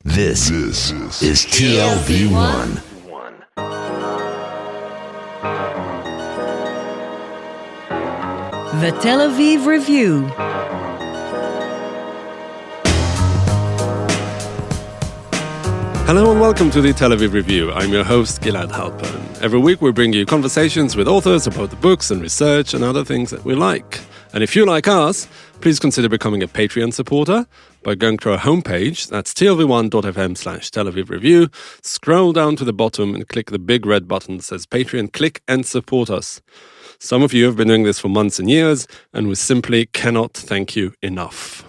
This is TLV1. The Tel Aviv Review. Hello and welcome to the Tel Aviv Review. I'm your host, Gilad Halpern. Every week we bring you conversations with authors about the books and research and other things that we like. And if you like us, please consider becoming a Patreon supporter by going to our homepage, that's tlv1.fm/Tel Aviv Review. Scroll down to the bottom and click the big red button that says Patreon. Click and support us. Some of you have been doing this for months and years, and we simply cannot thank you enough.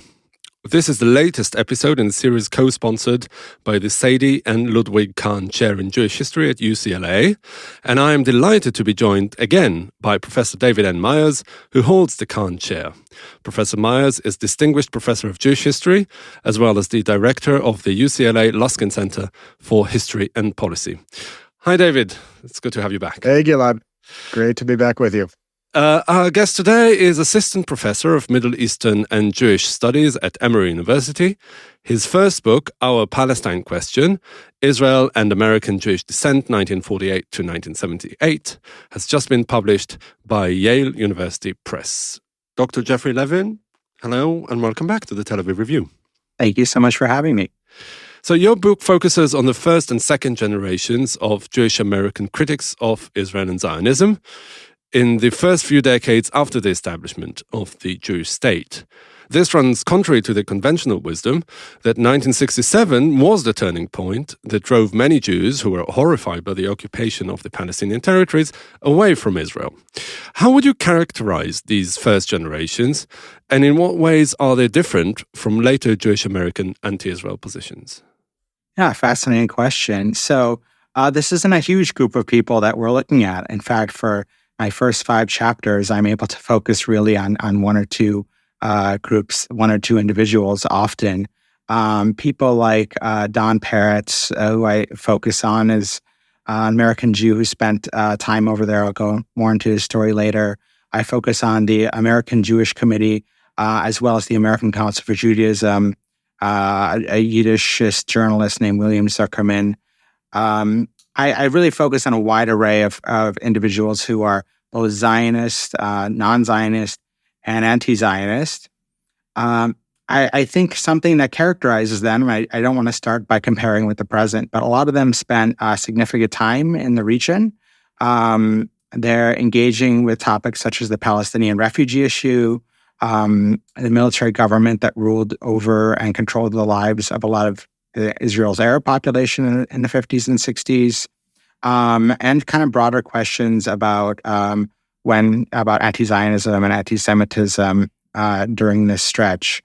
This is the latest episode in the series co-sponsored by the Sadie and Ludwig Kahn Chair in Jewish History at UCLA, and I am delighted to be joined again by Professor David N. Myers, who holds the Kahn Chair. Professor Myers is Distinguished Professor of Jewish History, as well as the Director of the UCLA Luskin Center for History and Policy. Hi, David. It's good to have you back. Hey, Gilad. Great to be back with you. Our guest today is Assistant Professor of Middle Eastern and Jewish Studies at Emory University. His first book, Our Palestine Question, Israel and American Jewish Descent, 1948 to 1978, has just been published by Yale University Press. Dr. Jeffrey Levin, hello and welcome back to the Tel Aviv Review. Thank you so much for having me. So your book focuses on the first and second generations of Jewish American critics of Israel and Zionism in the first few decades after the establishment of the Jewish state. This runs contrary to the conventional wisdom that 1967 was the turning point that drove many Jews who were horrified by the occupation of the Palestinian territories away from Israel. How would you characterize these first generations, and in what ways are they different from later Jewish American anti-Israel positions? Yeah, fascinating question. So this isn't a huge group of people that we're looking at. In fact, for my first 5 chapters, I'm able to focus really on one or two groups, one or two individuals often. People like Don Peretz, who I focus on as an American Jew who spent time over there. I'll go more into his story later. I focus on the American Jewish Committee, as well as the American Council for Judaism, a Yiddishist journalist named William Zuckerman. I really focus on a wide array of individuals who are both Zionist, non-Zionist, and anti-Zionist. I think something that characterizes them, I don't want to start by comparing with the present, but a lot of them spent significant time in the region. They're engaging with topics such as the Palestinian refugee issue, the military government that ruled over and controlled the lives of a lot of Israel's Arab population in the 50s and 60s, and kind of broader questions about anti-Zionism and anti-Semitism during this stretch.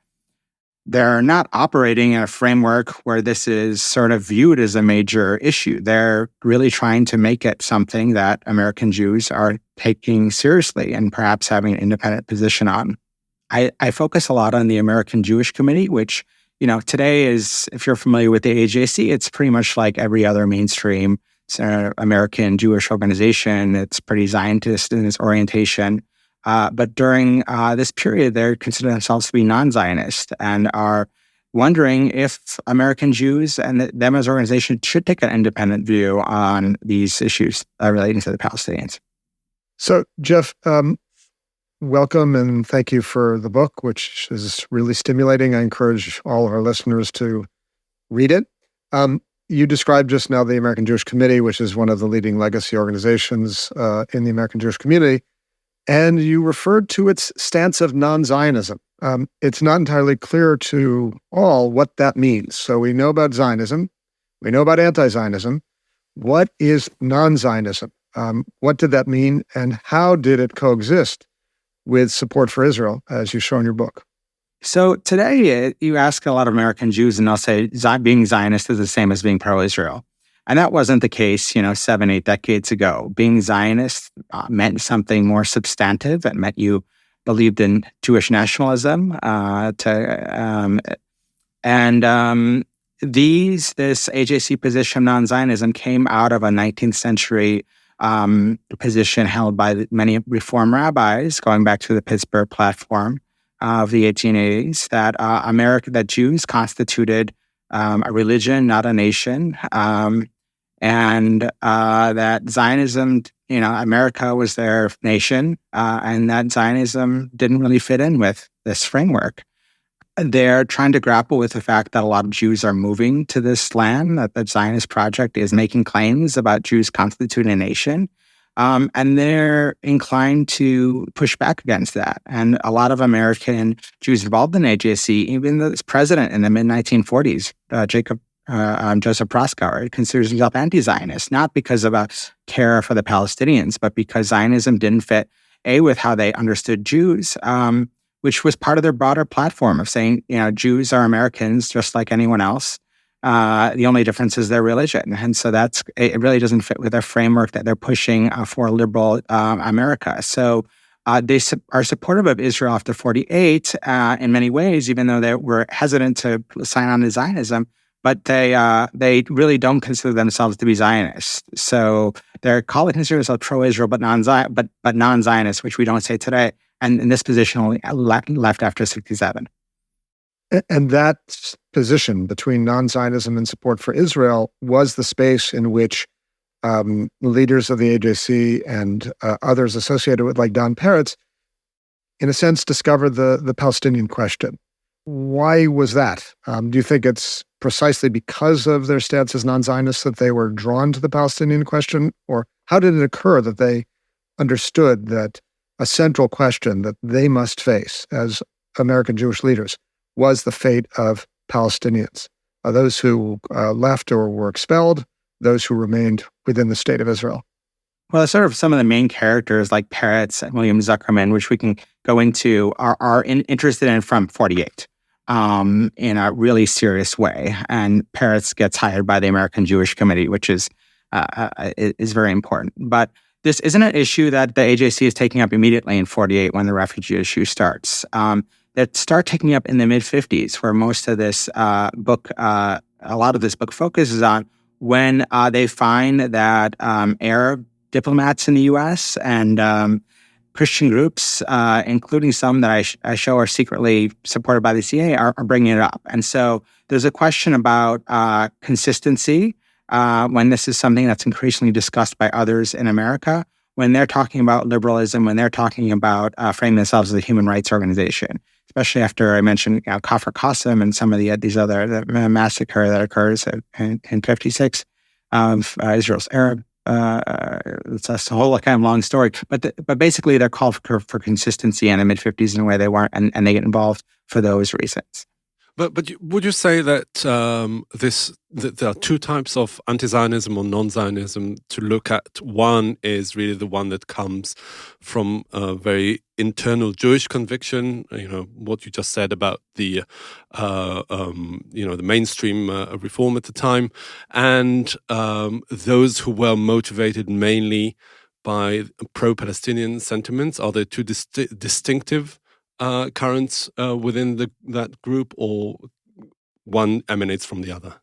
They're not operating in a framework where this is sort of viewed as a major issue. They're really trying to make it something that American Jews are taking seriously and perhaps having an independent position on. I focus a lot on the American Jewish Committee, which today is, if you're familiar with the AJC, it's pretty much like every other mainstream American Jewish organization. It's pretty Zionist in its orientation. But during this period, they consider themselves to be non-Zionist and are wondering if American Jews and them as an organization should take an independent view on these issues relating to the Palestinians. So, Jeff, welcome and thank you for the book, which is really stimulating. I encourage all of our listeners to read it. You described just now the American Jewish Committee, which is one of the leading legacy organizations in the American Jewish community, and you referred to its stance of non-Zionism. It's not entirely clear to all what that means. So we know about Zionism, we know about anti-Zionism. What is non-Zionism? What did that mean, and how did it coexist with support for Israel, as you show in your book? So today, you ask a lot of American Jews, and they'll say being Zionist is the same as being pro-Israel. And that wasn't the case, 7-8 decades ago. Being Zionist meant something more substantive. It meant you believed in Jewish nationalism. This AJC position of non-Zionism came out of a 19th century position held by many Reform rabbis, going back to the Pittsburgh Platform of the 1880s, that Jews constituted a religion, not a nation, and that Zionism, America was their nation, and that Zionism didn't really fit in with this framework. They're trying to grapple with the fact that a lot of Jews are moving to this land, that the Zionist project is making claims about Jews constituting a nation. And they're inclined to push back against that. And a lot of American Jews involved in AJC, even this president in the mid-1940s, Joseph Proskauer, considers himself anti-Zionist, not because of a care for the Palestinians, but because Zionism didn't fit, with how they understood Jews, which was part of their broader platform of saying, Jews are Americans just like anyone else. The only difference is their religion. And so it really doesn't fit with their framework that they're pushing for liberal America. So they are supportive of Israel after 48 in many ways, even though they were hesitant to sign on to Zionism. But they really don't consider themselves to be Zionists. So they're consider themselves pro-Israel, but non-Zionist, which we don't say today. And in this position only left after 67. And that position between non-Zionism and support for Israel was the space in which leaders of the AJC and others associated with, like Don Peretz, in a sense, discovered the Palestinian question. Why was that? Do you think it's precisely because of their stance as non-Zionists that they were drawn to the Palestinian question? Or how did it occur that they understood that a central question that they must face as American Jewish leaders was the fate of Palestinians, those who left or were expelled, those who remained within the state of Israel? Well, sort of some of the main characters like Peretz and William Zuckerman, which we can go into, are interested in from 48 in a really serious way. And Peretz gets hired by the American Jewish Committee, which is very important. But this isn't an issue that the AJC is taking up immediately in 48 when the refugee issue starts. That start taking up in the mid-50s, where most of this book, a lot of this book focuses on when they find that Arab diplomats in the U.S. and Christian groups, including some that I show are secretly supported by the CIA, are bringing it up. And so there's a question about consistency when this is something that's increasingly discussed by others in America, when they're talking about liberalism, when they're talking about framing themselves as a human rights organization, especially after I mentioned Kafr Qasim and some of the massacre that occurs in 56 of Israel's Arab. It's a whole kind of long story, but basically they're called for consistency in the mid-50s in a way they weren't, and they get involved for those reasons. But would you say that that there are two types of anti-Zionism or non-Zionism to look at? One is really the one that comes from a very internal Jewish conviction. What you just said about the the mainstream reform at the time, and those who were motivated mainly by pro-Palestinian sentiments. Are there two distinctive currents within that group, or one emanates from the other?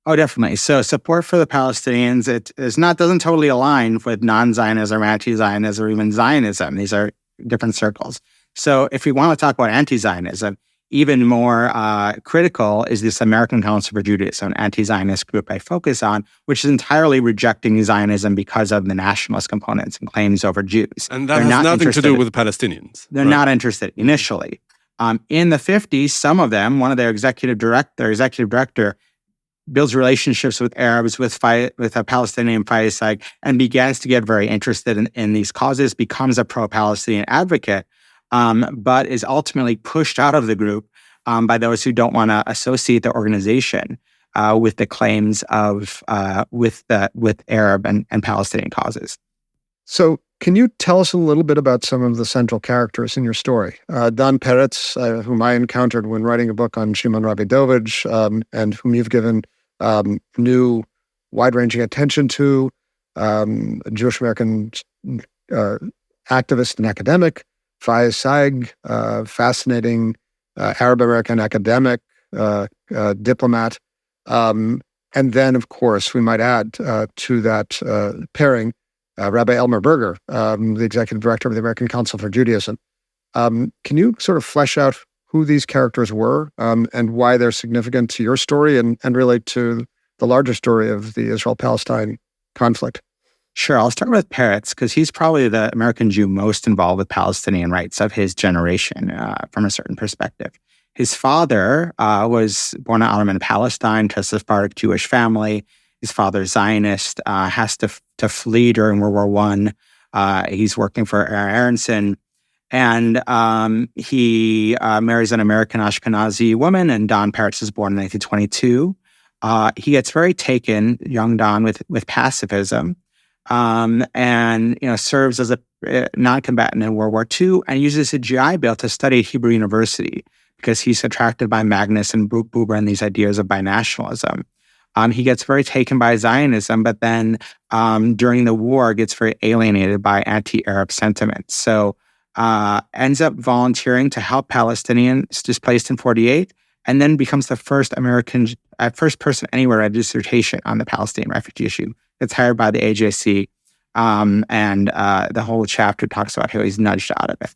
Oh, definitely. So support for the Palestinians, doesn't totally align with non-Zionism or anti-Zionism or even Zionism. These are different circles. So if we want to talk about anti-Zionism, even more critical is this American Council for Judaism, an anti-Zionist group I focus on, which is entirely rejecting Zionism because of the nationalist components and claims over Jews. And that has nothing to do with the Palestinians. They're not interested initially. In the 50s, some of them, one of their executive director, builds relationships with Arabs, with a Palestinian Faisal, and begins to get very interested in these causes, becomes a pro-Palestinian advocate, but is ultimately pushed out of the group by those who don't want to associate the organization with the claims of with Arab and Palestinian causes. So can you tell us a little bit about some of the central characters in your story? Don Peretz, whom I encountered when writing a book on Shimon Rabidovich, and whom you've given new wide-ranging attention to, a Jewish American activist and academic. Faiz Saig, fascinating Arab American academic, diplomat. And then, of course, we might add to that pairing Rabbi Elmer Berger, the executive director of the American Council for Judaism. Can you sort of flesh out who these characters were and why they're significant to your story and really to the larger story of the Israel-Palestine conflict? Sure. I'll start with Peretz because he's probably the American Jew most involved with Palestinian rights of his generation from a certain perspective. His father was born in Ottoman Palestine to a Sephardic Jewish family. His father, Zionist, has to flee during World War One. He's working for Aronson, and he marries an American Ashkenazi woman, and Don Peretz is born in 1922. He gets very taken, young Don, with pacifism. And serves as a non-combatant in World War II and uses a GI Bill to study at Hebrew University because he's attracted by Magnus and Buber and these ideas of binationalism. He gets very taken by Zionism, but then during the war gets very alienated by anti-Arab sentiments. So ends up volunteering to help Palestinians displaced in 1948 and then becomes the first person anywhere at a dissertation on the Palestinian refugee issue. It's hired by the AJC, and the whole chapter talks about how he's nudged out of it.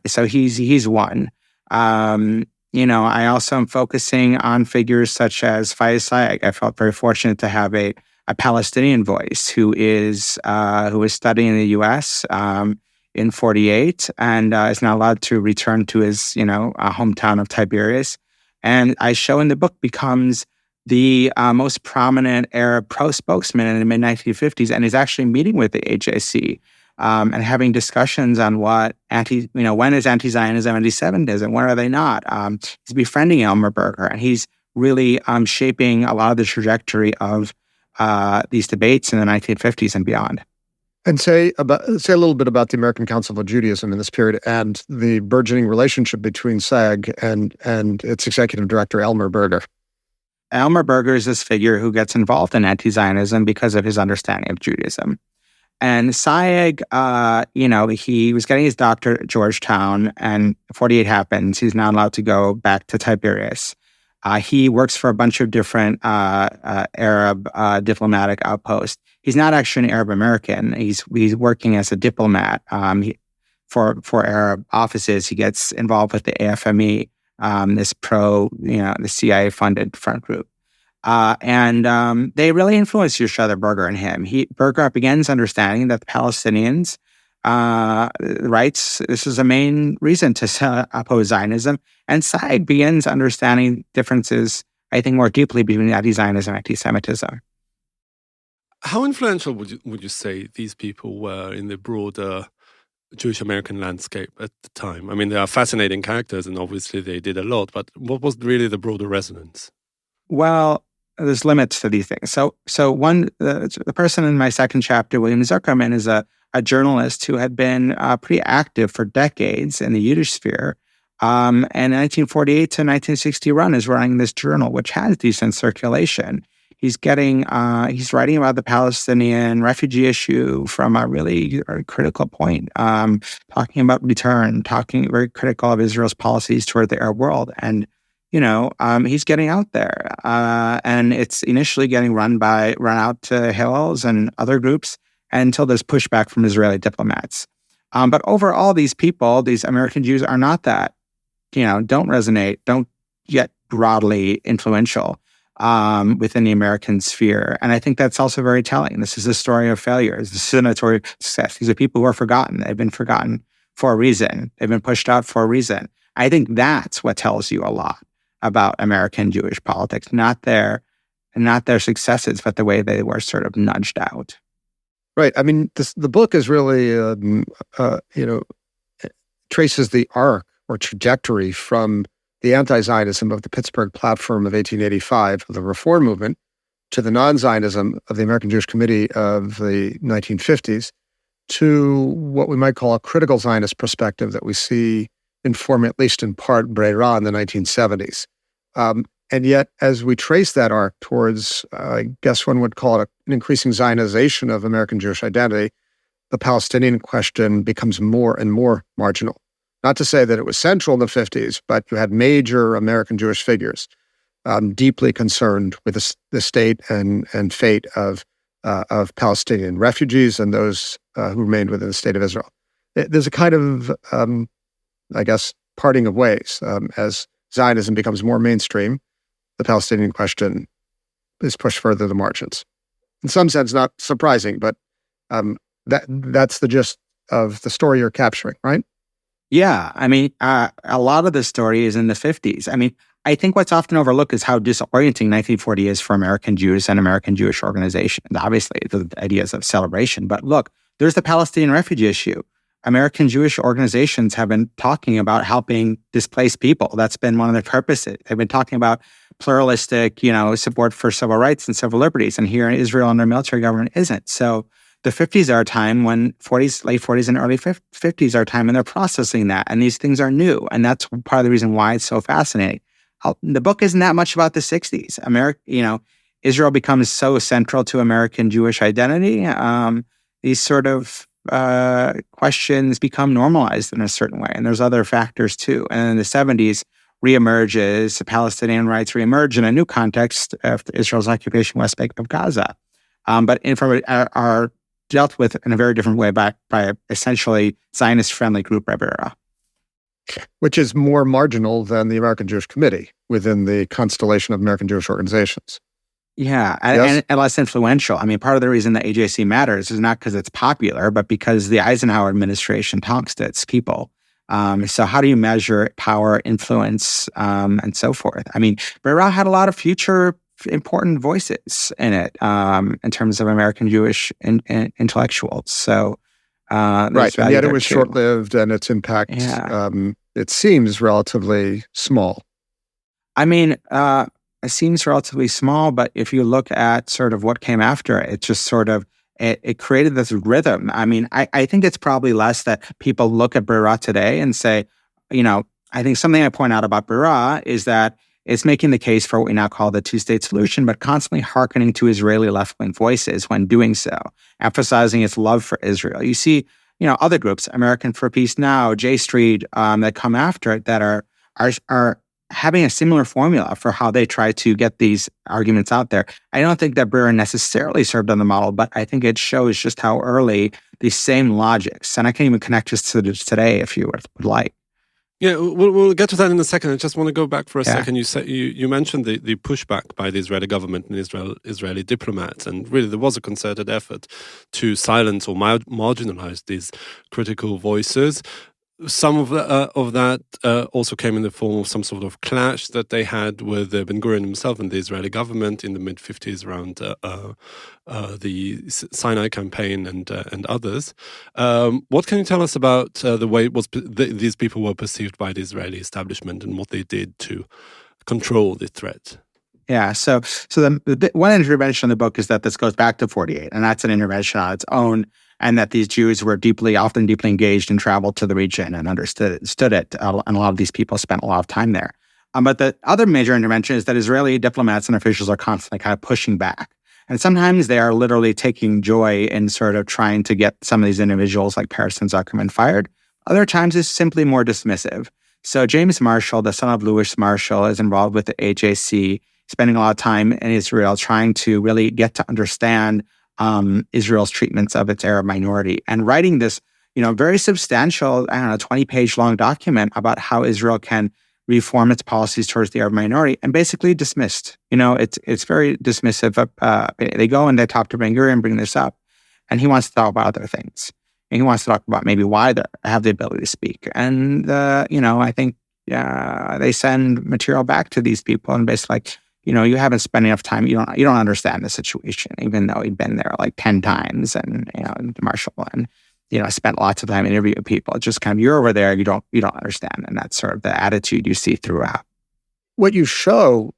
So he's one. I also am focusing on figures such as Fayez Sayegh. I felt very fortunate to have a Palestinian voice who is studying in the U.S. In 1948 and is not allowed to return to his hometown of Tiberias. And I show in the book becomes the most prominent Arab pro-spokesman in the mid-1950s, and is actually meeting with the AJC and having discussions on when is anti-Zionism, anti-Semitism, when are they not? He's befriending Elmer Berger, and he's really shaping a lot of the trajectory of these debates in the 1950s and beyond. And say a little bit about the American Council of Judaism in this period and the burgeoning relationship between Sayegh and its executive director, Elmer Berger. Elmer Berger is this figure who gets involved in anti-Zionism because of his understanding of Judaism. And Sayegh, he was getting his doctorate at Georgetown, and 1948 happens. He's not allowed to go back to Tiberias. He works for a bunch of different Arab diplomatic outposts. He's not actually an Arab American. He's working as a diplomat for Arab offices. He gets involved with the AFME, this the CIA-funded front group. And they really influence each other, Berger and him. Berger begins understanding that the Palestinians' rights, this is a main reason to oppose Zionism. And Sayegh begins understanding differences, I think, more deeply between anti-Zionism and anti-Semitism. How influential would you say these people were in the broader Jewish American landscape at the time? I mean, they are fascinating characters, and obviously they did a lot. But what was really the broader resonance? Well, there's limits to these things. So the person in my second chapter, William Zuckerman, is a journalist who had been pretty active for decades in the Yiddish sphere. And in 1948 to 1960 run is running this journal, which has decent circulation. He's writing about the Palestinian refugee issue from a really critical point, talking about return, talking very critical of Israel's policies toward the Arab world. And, he's getting out there. And it's initially getting run out to Hillels and other groups until there's pushback from Israeli diplomats. But overall, these people, these American Jews, are not that, don't resonate, don't get broadly influential within the American sphere. And I think that's also very telling. This is a story of failures. This is a story of success. These are people who are forgotten. They've been forgotten for a reason. They've been pushed out for a reason. I think that's what tells you a lot about American Jewish politics, not their successes, but the way they were sort of nudged out. Right. I mean, the book is really, traces the arc or trajectory from the anti-Zionism of the Pittsburgh Platform of 1885, the Reform Movement, to the non-Zionism of the American Jewish Committee of the 1950s, to what we might call a critical Zionist perspective that we see inform, at least in part, Breira in the 1970s. And yet, as we trace that arc towards, I guess one would call it an increasing Zionization of American Jewish identity, the Palestinian question becomes more and more marginal. Not to say that it was central in the 50s, but you had major American Jewish figures deeply concerned with the state and fate of Palestinian refugees and those who remained within the state of Israel. There's a kind of, parting of ways. As Zionism becomes more mainstream, the Palestinian question is pushed further to the margins. In some sense, not surprising, but that's the gist of the story you're capturing, right? Yeah, I mean, a lot of the story is in the 50s. I mean, I think what's often overlooked is how disorienting 1940 is for American Jews and American Jewish organizations. Obviously, the ideas of celebration. But look, there's the Palestinian refugee issue. American Jewish organizations have been talking about helping displaced people. That's been one of their purposes. They've been talking about pluralistic, support for civil rights and civil liberties. And here in Israel, under military government, isn't. So the 50s are a time when late 40s and early 50s are a time when they're processing that. And these things are new. And that's part of the reason why it's so fascinating. The book isn't that much about the 60s. Israel becomes so central to American Jewish identity. These sort of questions become normalized in a certain way. And there's other factors too. And in the 70s, reemerges, Palestinian rights reemerge in a new context after Israel's occupation of West Bank of Gaza. But are dealt with in a very different way by essentially Zionist-friendly group Be'era. Which is more marginal than the American Jewish Committee within the constellation of American Jewish organizations. Yeah, Yes? and less influential. I mean, part of the reason the AJC matters is not because it's popular, but because the Eisenhower administration talks to its people. So how do you measure power, influence, and so forth? I mean, Be'era had a lot of future important voices in it in terms of American Jewish intellectuals. So right, and yet it was short-lived, and its impact, it seems relatively small. I mean, it seems relatively small, but if you look at sort of what came after it, it's just sort of, it created this rhythm. I mean, I think it's probably less that people look at Be'era today and say, I think something I point out about Be'era is that it's making the case for what we now call the two-state solution, but constantly hearkening to Israeli left-wing voices when doing so, emphasizing its love for Israel. You see, other groups, American for Peace Now, J Street, that come after it that are having a similar formula for how they try to get these arguments out there. I don't think that Be'era necessarily served on the model, but I think it shows just how early these same logics, and I can even connect this to today if you would like. Yeah, we'll get to that in a second. I just want to go back for a second. You mentioned the pushback by the Israeli government and Israeli diplomats, and really there was a concerted effort to silence or marginalize these critical voices. Some of that also came in the form of some sort of clash that they had with Ben-Gurion himself and the Israeli government in the mid-50s around the Sinai campaign and others. What can you tell us about the way these people were perceived by the Israeli establishment and what they did to control the threat? Yeah, so the one intervention in the book is that this goes back to 48, and that's an intervention on its own, and that these Jews were often deeply engaged and traveled to the region and understood it, and a lot of these people spent a lot of time there. But the other major intervention is that Israeli diplomats and officials are constantly kind of pushing back. And sometimes they are literally taking joy in sort of trying to get some of these individuals like Peres and Zuckerman fired. Other times it's simply more dismissive. So James Marshall, the son of Louis Marshall, is involved with the AJC, spending a lot of time in Israel trying to really get to understand Israel's treatments of its Arab minority, and writing this, very substantial, 20-page long document about how Israel can reform its policies towards the Arab minority, and basically dismissed. It's very dismissive. They go and they talk to Ben-Gurion, bring this up, and he wants to talk about other things. And he wants to talk about maybe why they have the ability to speak. And, I think they send material back to these people and basically like, you haven't spent enough time. You don't understand the situation, even though he'd been there like 10 times, and Marshall and spent lots of time interviewing people. It's just kind of, you're over there, you don't understand, and that's sort of the attitude you see throughout. What you show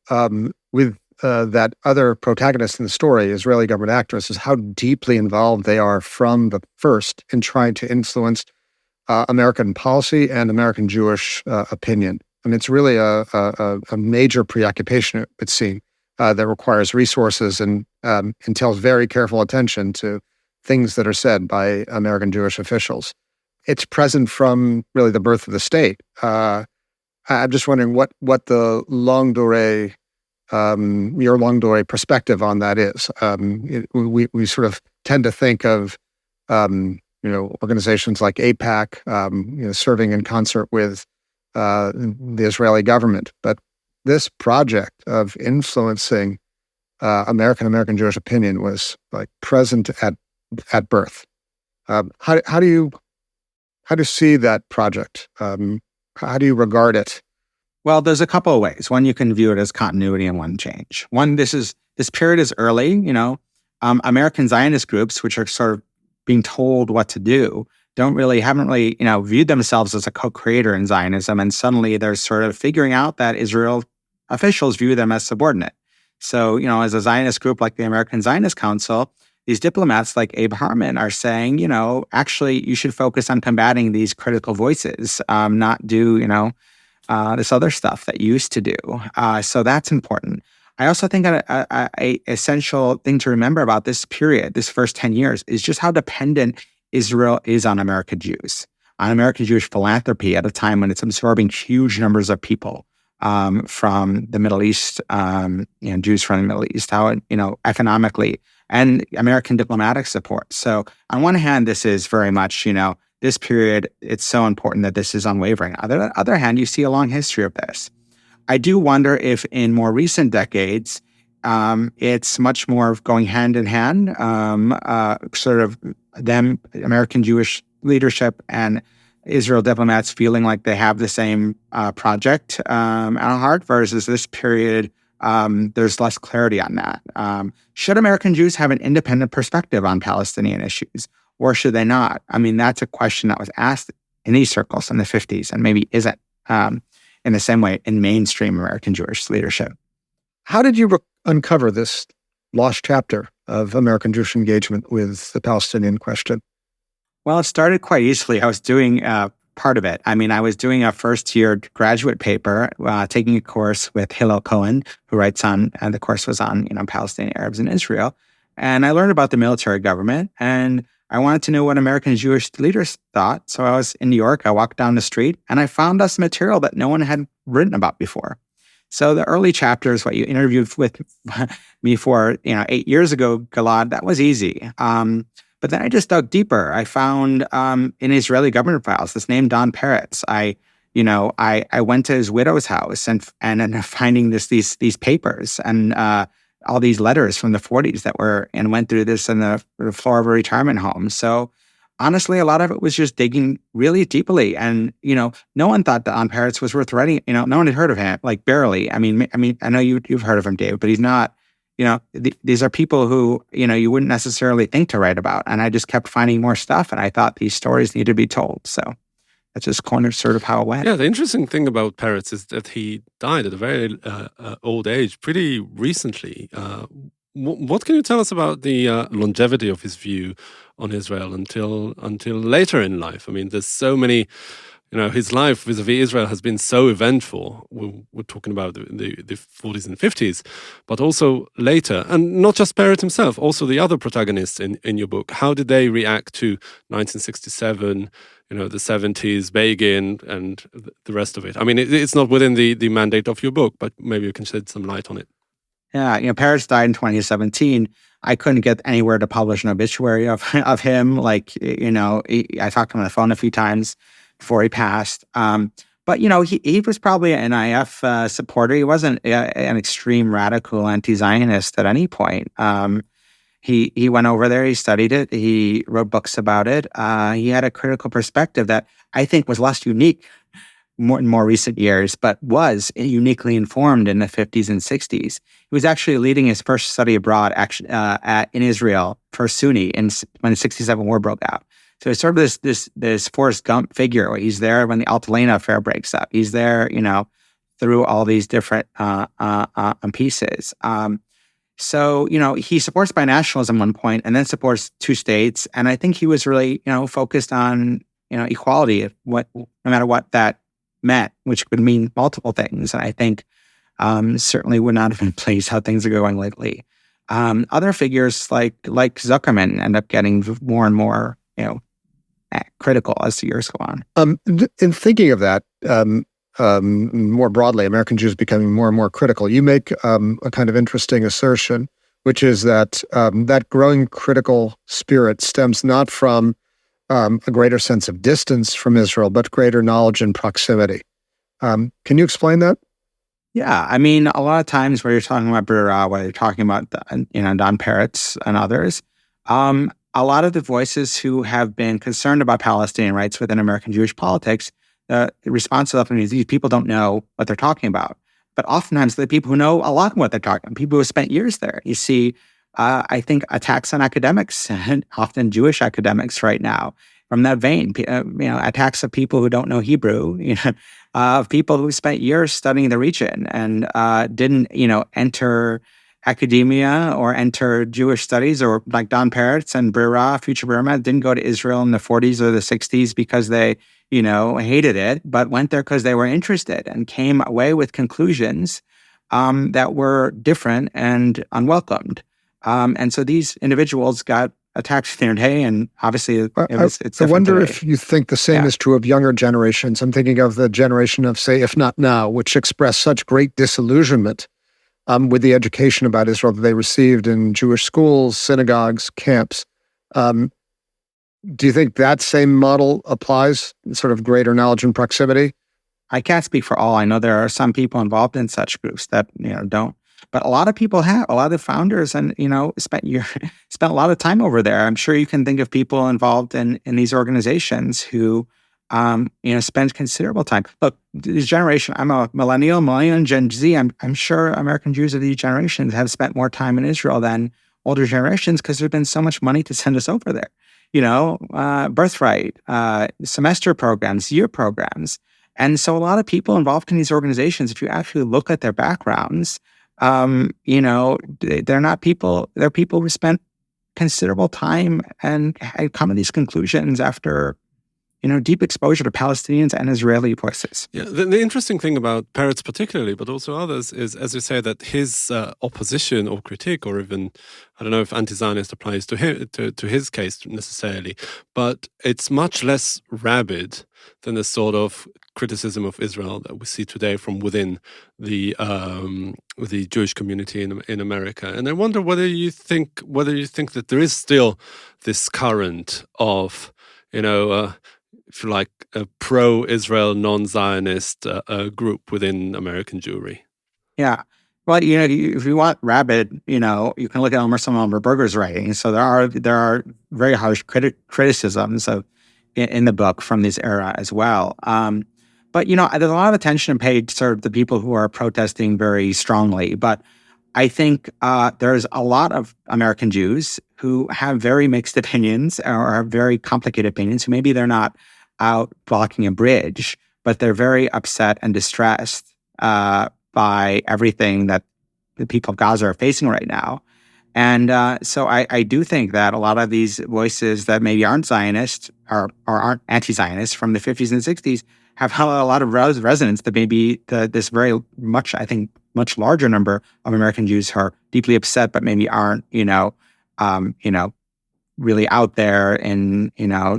with that other protagonist in the story, Israeli government actors, is how deeply involved they are from the first in trying to influence American policy and American Jewish opinion. And it's really a major preoccupation, it would seem, that requires resources and entails very careful attention to things that are said by American Jewish officials. It's present from really the birth of the state. I'm just wondering what the your longue durée perspective on that is. We sort of tend to think of organizations like AIPAC, serving in concert with the Israeli government. But this project of influencing American Jewish opinion was like present at birth. How do you see that project? How do you regard it? Well, there's a couple of ways. One, you can view it as continuity, and one, change. One, this period is early. American Zionist groups, which are sort of being told what to do, haven't really viewed themselves as a co-creator in Zionism, and suddenly they're sort of figuring out that Israel officials view them as subordinate. So, as a Zionist group like the American Zionist Council, these diplomats like Abe Harman are saying, actually, you should focus on combating these critical voices, not do, this other stuff that you used to do. So that's important. I also think a essential thing to remember about this period, this first 10 years, is just how dependent Israel is on American Jews, on American Jewish philanthropy at a time when it's absorbing huge numbers of people from the Middle East, Jews from the Middle East, how, economically, and American diplomatic support. So on one hand, this is very much, this period, it's so important that this is unwavering. On the other hand, you see a long history of this. I do wonder if in more recent decades, it's much more of going hand in hand, sort of them, American Jewish leadership and Israel diplomats feeling like they have the same project at heart, versus this period, there's less clarity on that. Should American Jews have an independent perspective on Palestinian issues, or should they not? I mean, that's a question that was asked in these circles in the 50s and maybe isn't in the same way in mainstream American Jewish leadership. How did you uncover this lost chapter of American Jewish engagement with the Palestinian question? Well, it started quite easily. I was doing part of it. I mean, I was doing a first-year graduate paper, taking a course with Hillel Cohen, who writes on, and the course was on, Palestinian Arabs in Israel. And I learned about the military government, and I wanted to know what American Jewish leaders thought. So I was in New York. I walked down the street, and I found us material that no one had written about before. So the early chapters, what you interviewed with me for, 8 years ago, Gilad, that was easy. But then I just dug deeper. I found in Israeli government files this name Don Peretz. I went to his widow's house and ended up finding these papers and all these letters from the 40s and went through this in the floor of a retirement home. So honestly, a lot of it was just digging really deeply. And, no one thought that Don Peretz was worth writing. No one had heard of him, like barely. I mean, I know you've heard of him, Dave, but he's not. These are people who, you wouldn't necessarily think to write about. And I just kept finding more stuff. And I thought these stories needed to be told. So that's just sort of how it went. Yeah, the interesting thing about Peretz is that he died at a very old age, pretty recently. What can you tell us about the longevity of his view on Israel until later in life? I mean, there's so many... his life vis-a-vis Israel has been so eventful. We're talking about the 40s and 50s, but also later. And not just Peretz himself, also the other protagonists in your book. How did they react to 1967, the 70s, Begin, and the rest of it? I mean, it's not within the mandate of your book, but maybe you can shed some light on it. Yeah, Peretz died in 2017. I couldn't get anywhere to publish an obituary of him. I talked to him on the phone a few times before he passed. But, he was probably an IF supporter. He wasn't an extreme radical anti-Zionist at any point. He went over there, he studied it, he wrote books about it. He had a critical perspective that I think was less unique in more recent years, but was uniquely informed in the 50s and 60s. He was actually leading his first study abroad in Israel for Sunni when the 67 war broke out. So it's sort of this Forrest Gump figure where he's there when the Altalena affair breaks up. He's there, through all these different pieces. So, he supports binationalism at one point and then supports two states. And I think he was really, focused on, equality, no matter what that meant, which could mean multiple things. And I think certainly would not have been pleased how things are going lately. Other figures like Zuckerman end up getting more and more, critical as the years go on. In thinking of that, more broadly, American Jews becoming more and more critical, you make a kind of interesting assertion, which is that that growing critical spirit stems not from a greater sense of distance from Israel, but greater knowledge and proximity. Can you explain that? Yeah, I mean, a lot of times where you're talking about Bura, where you're talking about Don Peretz and others, a lot of the voices who have been concerned about Palestinian rights within American Jewish politics, the response to them is these people don't know what they're talking about. But oftentimes, the people who know a lot of what they're talking about, people who have spent years there. You see, I think, attacks on academics, and often Jewish academics right now, from that vein, attacks of people who don't know Hebrew, of people who spent years studying the region and didn't, enter academia or enter Jewish studies, or like Don Peretz and future Burma, didn't go to Israel in the 40s or the 60s because they, hated it, but went there because they were interested and came away with conclusions that were different and unwelcomed. And so these individuals got attacked their day, and obviously it's I wonder today. if you think the same is true of younger generations. I'm thinking of the generation of, say, If Not Now, which expressed such great disillusionment with the education about Israel that they received in Jewish schools, synagogues, camps. Do you think that same model applies, sort of greater knowledge and proximity? I can't speak for all. I know there are some people involved in such groups that don't, but a lot of people have. A lot of the founders and spent a lot of time over there. I'm sure you can think of people involved in these organizations who spend considerable time. Look, this generation. I'm a millennial, and Gen Z. I'm sure American Jews of these generations have spent more time in Israel than older generations because there's been so much money to send us over there. Birthright, semester programs, year programs. And so a lot of people involved in these organizations, if you actually look at their backgrounds, they're not people, they're people who spent considerable time and had come to these conclusions after, deep exposure to Palestinians and Israeli voices. Yeah, the interesting thing about Peretz particularly, but also others, is, as you say, that his opposition or critique, or even, I don't know if anti-Zionist applies to him, to his case necessarily, but it's much less rabid than the sort of criticism of Israel that we see today from within the Jewish community in America. And I wonder whether you think that there is still this current of, if you like, a pro-Israel, non-Zionist group within American Jewry. Yeah. Well, if you want rabid, you can look at some of Berger's writings. So there are very harsh criticisms in the book from this era as well. But there's a lot of attention paid to sort of the people who are protesting very strongly. But I think there's a lot of American Jews who have very mixed opinions or have very complicated opinions. Who maybe they're not out blocking a bridge, but they're very upset and distressed by everything that the people of Gaza are facing right now. And so I do think that a lot of these voices that maybe aren't Zionist or aren't anti-Zionist from the 50s and 60s have had a lot of resonance that maybe this very much, I think, much larger number of American Jews who are deeply upset, but maybe aren't, really out there in,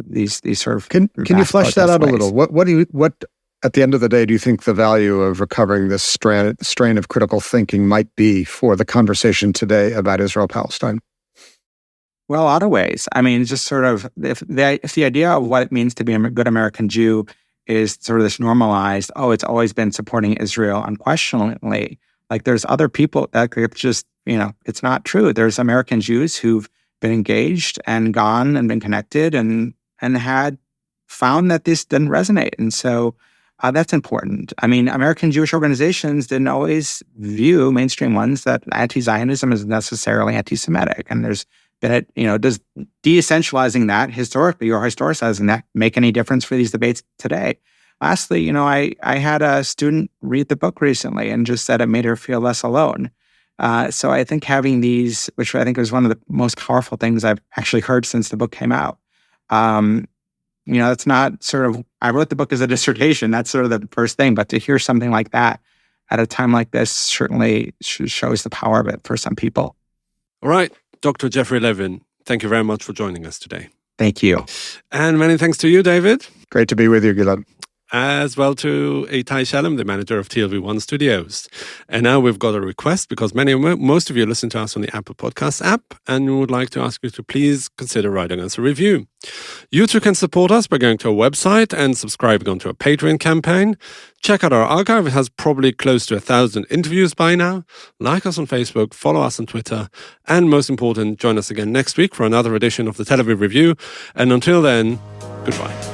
these sort of. Can you flesh that out a little? What at the end of the day do you think the value of recovering this strain of critical thinking might be for the conversation today about Israel-Palestine? Well, a lot of ways. I mean, just sort of if the idea of what it means to be a good American Jew is sort of this normalized, it's always been supporting Israel unquestioningly. Like there's other people that just, it's not true. There's American Jews who've been engaged and gone and been connected and had found that this didn't resonate. And so that's important. I mean, American Jewish organizations didn't always view, mainstream ones, that anti-Zionism is necessarily anti-Semitic. And there's been, does de-essentializing that historically or historicizing that make any difference for these debates today? Lastly, I had a student read the book recently and just said it made her feel less alone. So I think having these, which I think was one of the most powerful things I've actually heard since the book came out. It's not sort of, I wrote the book as a dissertation. That's sort of the first thing. But to hear something like that at a time like this certainly shows the power of it for some people. All right. Dr. Jeffrey Levin, thank you very much for joining us today. Thank you. And many thanks to you, David. Great to be with you, Gilad. as well to Itai Shalom, the manager of TLV1 Studios. And now we've got a request because most of you listen to us on the Apple Podcasts app, and we would like to ask you to please consider writing us a review. You too can support us by going to our website and subscribing onto our Patreon campaign. Check out our archive. It has probably close to 1,000 interviews by now. Like us on Facebook, follow us on Twitter, and most important, join us again next week for another edition of the Tel Aviv Review. And until then, goodbye.